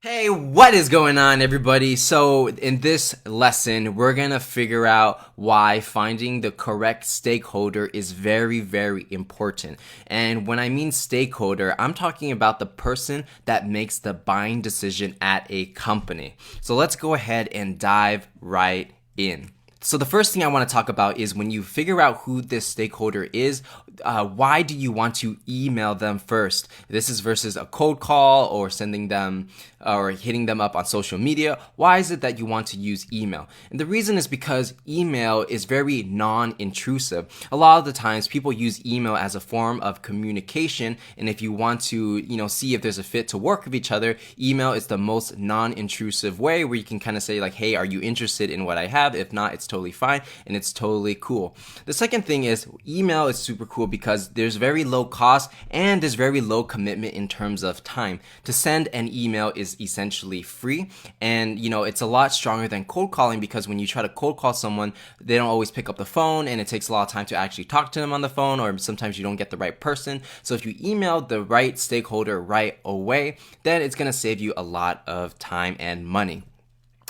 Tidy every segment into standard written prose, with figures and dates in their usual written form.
Hey, what is going on, everybody? So, in this lesson, we're gonna figure out why finding the correct stakeholder is very, very important. And when I mean stakeholder, I'm talking about the person that makes the buying decision at a company. So, let's go ahead and dive right in. So the first thing I want to talk about is when you figure out who this stakeholder is, why do you want to email them first? This is versus a cold call or sending them or hitting them up on social media. Why is it that you want to use email? And the reason is because email is very non-intrusive. A lot of the times people use email as a form of communication, and if you want to, see if there's a fit to work with each other, email is the most non-intrusive way where you can kind of say like, hey, are you interested in what I have? If not, it's totally fine and it's totally cool. The second thing is email is super cool because there's very low cost and there's very low commitment in terms of time. To send an email is essentially free, and it's a lot stronger than cold calling because when you try to cold call someone, they don't always pick up the phone and it takes a lot of time to actually talk to them on the phone, or sometimes you don't get the right person. So if you email the right stakeholder right away, then it's going to save you a lot of time and money.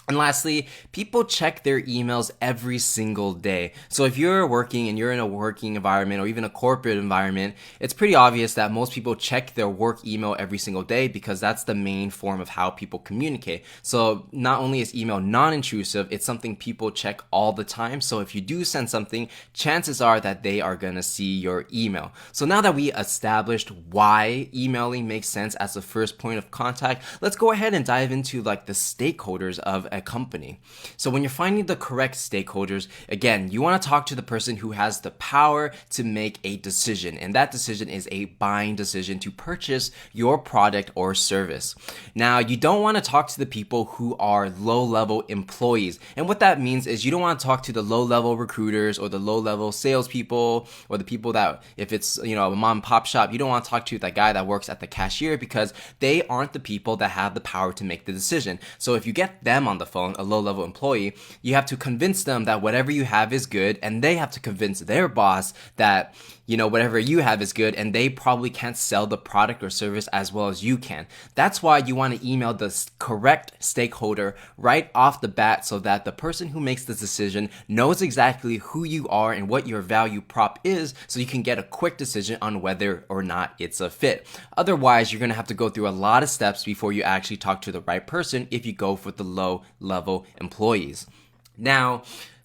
And lastly, people check their emails every single day. So if you're working and you're in a working environment or even a corporate environment, it's pretty obvious that most people check their work email every single day because that's the main form of how people communicate. So not only is email non-intrusive, it's something people check all the time. So if you do send something, chances are that they are going to see your email. So now that we established why emailing makes sense as the first point of contact, let's go ahead and dive into like the stakeholders of a company. So when you're finding the correct stakeholders, again, you want to talk to the person who has the power to make a decision. And that decision is a buying decision to purchase your product or service. Now, you don't want to talk to the people who are low-level employees. And what that means is you don't want to talk to the low-level recruiters or the low-level salespeople or the people that, if it's, a mom and pop shop, you don't want to talk to that guy that works at the cashier because they aren't the people that have the power to make the decision. So if you get them on the phone, a low-level employee, you have to convince them that whatever you have is good, and they have to convince their boss that whatever you have is good, and they probably can't sell the product or service as well as you can. That's why you want to email the correct stakeholder right off the bat so that the person who makes the decision knows exactly who you are and what your value prop is, so you can get a quick decision on whether or not it's a fit. Otherwise, you're going to have to go through a lot of steps before you actually talk to the right person if you go for the low-level employees. Now,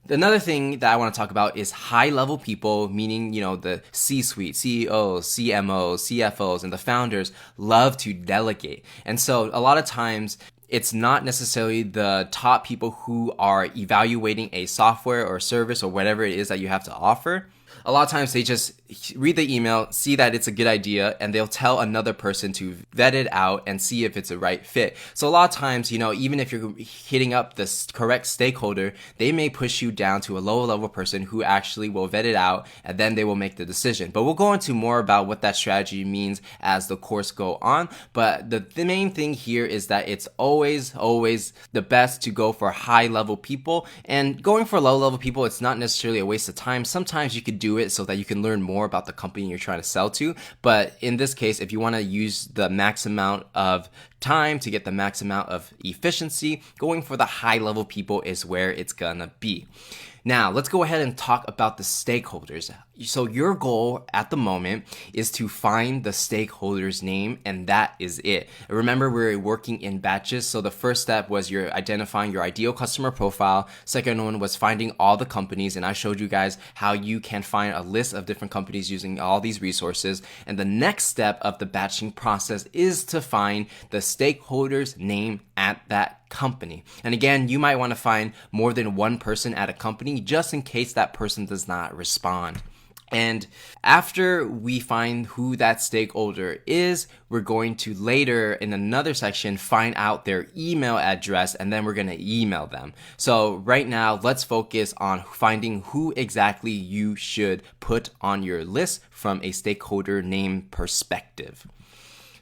another thing that I want to talk about is high-level people, meaning, the C-suite, CEOs, CMOs, CFOs, and the founders love to delegate. And so a lot of times, it's not necessarily the top people who are evaluating a software or service or whatever it is that you have to offer. A lot of times they just read the email, see that it's a good idea, and they'll tell another person to vet it out and see if it's a right fit. So a lot of times, even if you're hitting up the correct stakeholder, they may push you down to a lower level person who actually will vet it out, and then they will make the decision. But we'll go into more about what that strategy means as the course go on. But the main thing here is that it's always the best to go for high level people, and going for low level people, it's not necessarily a waste of time. Sometimes you could do it so that you can learn more about the company you're trying to sell to. But in this case, if you want to use the max amount of time to get the max amount of efficiency, going for the high level people is where it's gonna be. Now, let's go ahead and talk about the stakeholders. So your goal at the moment is to find the stakeholder's name, and that is it. Remember, we're working in batches. So the first step was you're identifying your ideal customer profile. Second one was finding all the companies, and I showed you guys how you can find a list of different companies using all these resources. And the next step of the batching process is to find the stakeholder's name at that company. And again, you might want to find more than one person at a company just in case that person does not respond. And after we find who that stakeholder is, we're going to later in another section find out their email address, and then we're going to email them. So right now, let's focus on finding who exactly you should put on your list from a stakeholder name perspective.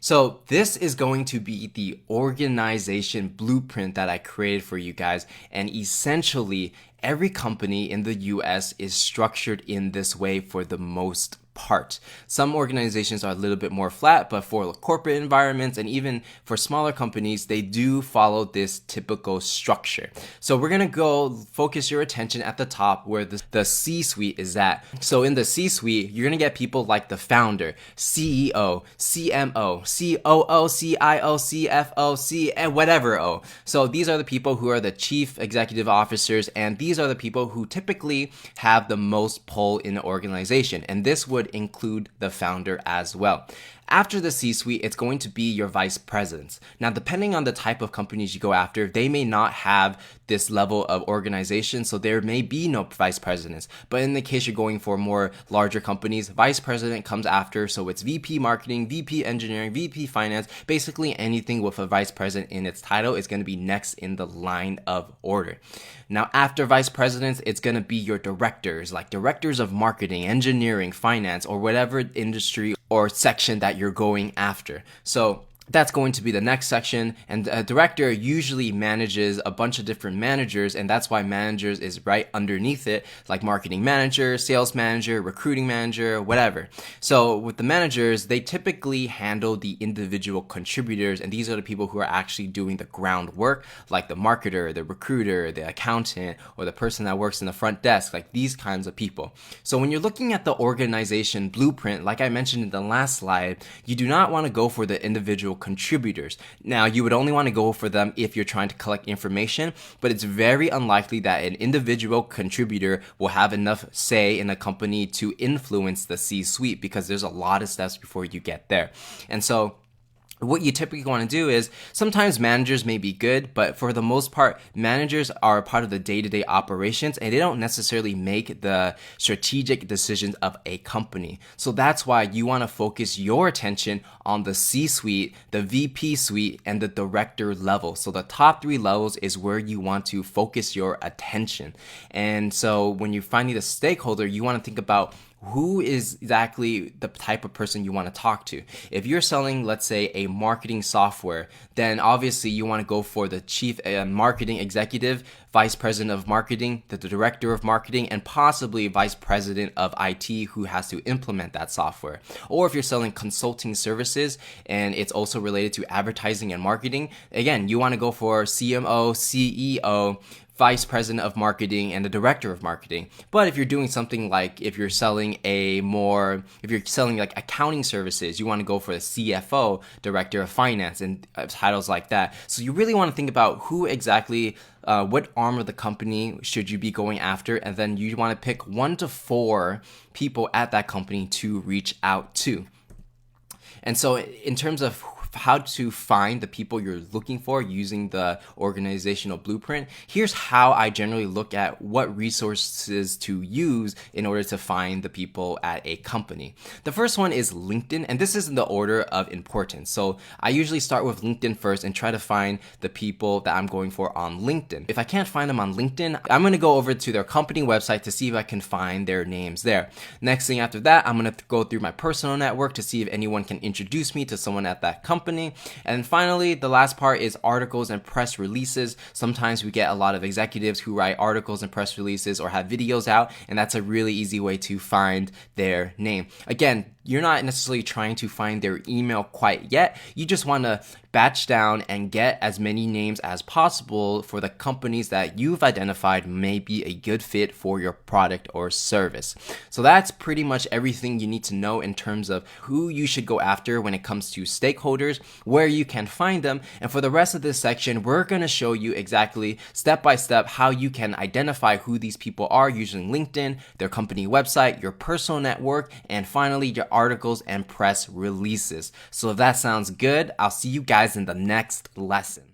So this is going to be the organization blueprint that I created for you guys. And essentially, every company in the US is structured in this way for the most part. Some organizations are a little bit more flat, but for corporate environments and even for smaller companies, they do follow this typical structure. So we're gonna go focus your attention at the top where the C-suite is at. So in the C-suite, you're gonna get people like the founder, CEO, CMO, COO, CIO, CFO, and whatever O. So these are the people who are the chief executive officers, and these are the people who typically have the most pull in the organization. And this would include the founder as well. After the C-suite, it's going to be your vice presidents. Now, depending on the type of companies you go after, they may not have this level of organization, so there may be no vice presidents. But in the case you're going for more larger companies, vice president comes after, so it's VP marketing, VP engineering, VP finance, basically anything with a vice president in its title is going to be next in the line of order. Now, after vice presidents, it's going to be your directors, like directors of marketing, engineering, finance, or whatever industry or section that you're going after. So that's going to be the next section, and a director usually manages a bunch of different managers, and that's why managers is right underneath it, like marketing manager, sales manager, recruiting manager, whatever. So with the managers, they typically handle the individual contributors, and these are the people who are actually doing the groundwork, like the marketer, the recruiter, the accountant, or the person that works in the front desk, like these kinds of people. So when you're looking at the organization blueprint, like I mentioned in the last slide, you do not want to go for the individual contributors. Now, you would only want to go for them if you're trying to collect information, but it's very unlikely that an individual contributor will have enough say in a company to influence the C-suite, because there's a lot of steps before you get there. And so what you typically want to do is, sometimes managers may be good, but for the most part, managers are a part of the day-to-day operations, and they don't necessarily make the strategic decisions of a company. So that's why you want to focus your attention on the C-suite, the VP suite, and the director level. So the top 3 levels is where you want to focus your attention. And so when you're finding the stakeholder, you want to think about who is exactly the type of person you want to talk to. If you're selling, let's say, a marketing software, then obviously you want to go for the chief marketing executive, vice president of marketing, the director of marketing, and possibly vice president of IT who has to implement that software. Or if you're selling consulting services and it's also related to advertising and marketing, again, you want to go for CMO, CEO, vice president of marketing, and the director of marketing. But if you're doing something like, if you're selling like accounting services, you want to go for the CFO, director of finance, and titles like that. So you really want to think about who exactly, what arm of the company should you be going after, and then you want to pick 1 to 4 people at that company to reach out to. And so in terms of how to find the people you're looking for using the organizational blueprint, here's how I generally look at what resources to use in order to find the people at a company. The first one is LinkedIn, and this is in the order of importance. So I usually start with LinkedIn first and try to find the people that I'm going for on LinkedIn. If I can't find them on LinkedIn, I'm going to go over to their company website to see if I can find their names there. Next thing after that, I'm going to go through my personal network to see if anyone can introduce me to someone at that company. And finally, the last part is articles and press releases. Sometimes we get a lot of executives who write articles and press releases or have videos out, and that's a really easy way to find their name. Again, you're not necessarily trying to find their email quite yet. You just want to batch down and get as many names as possible for the companies that you've identified may be a good fit for your product or service. So that's pretty much everything you need to know in terms of who you should go after when it comes to stakeholders, where you can find them. And for the rest of this section, we're going to show you exactly step by step how you can identify who these people are using LinkedIn, their company website, your personal network, and finally your articles and press releases. So if that sounds good, I'll see you guys in the next lesson.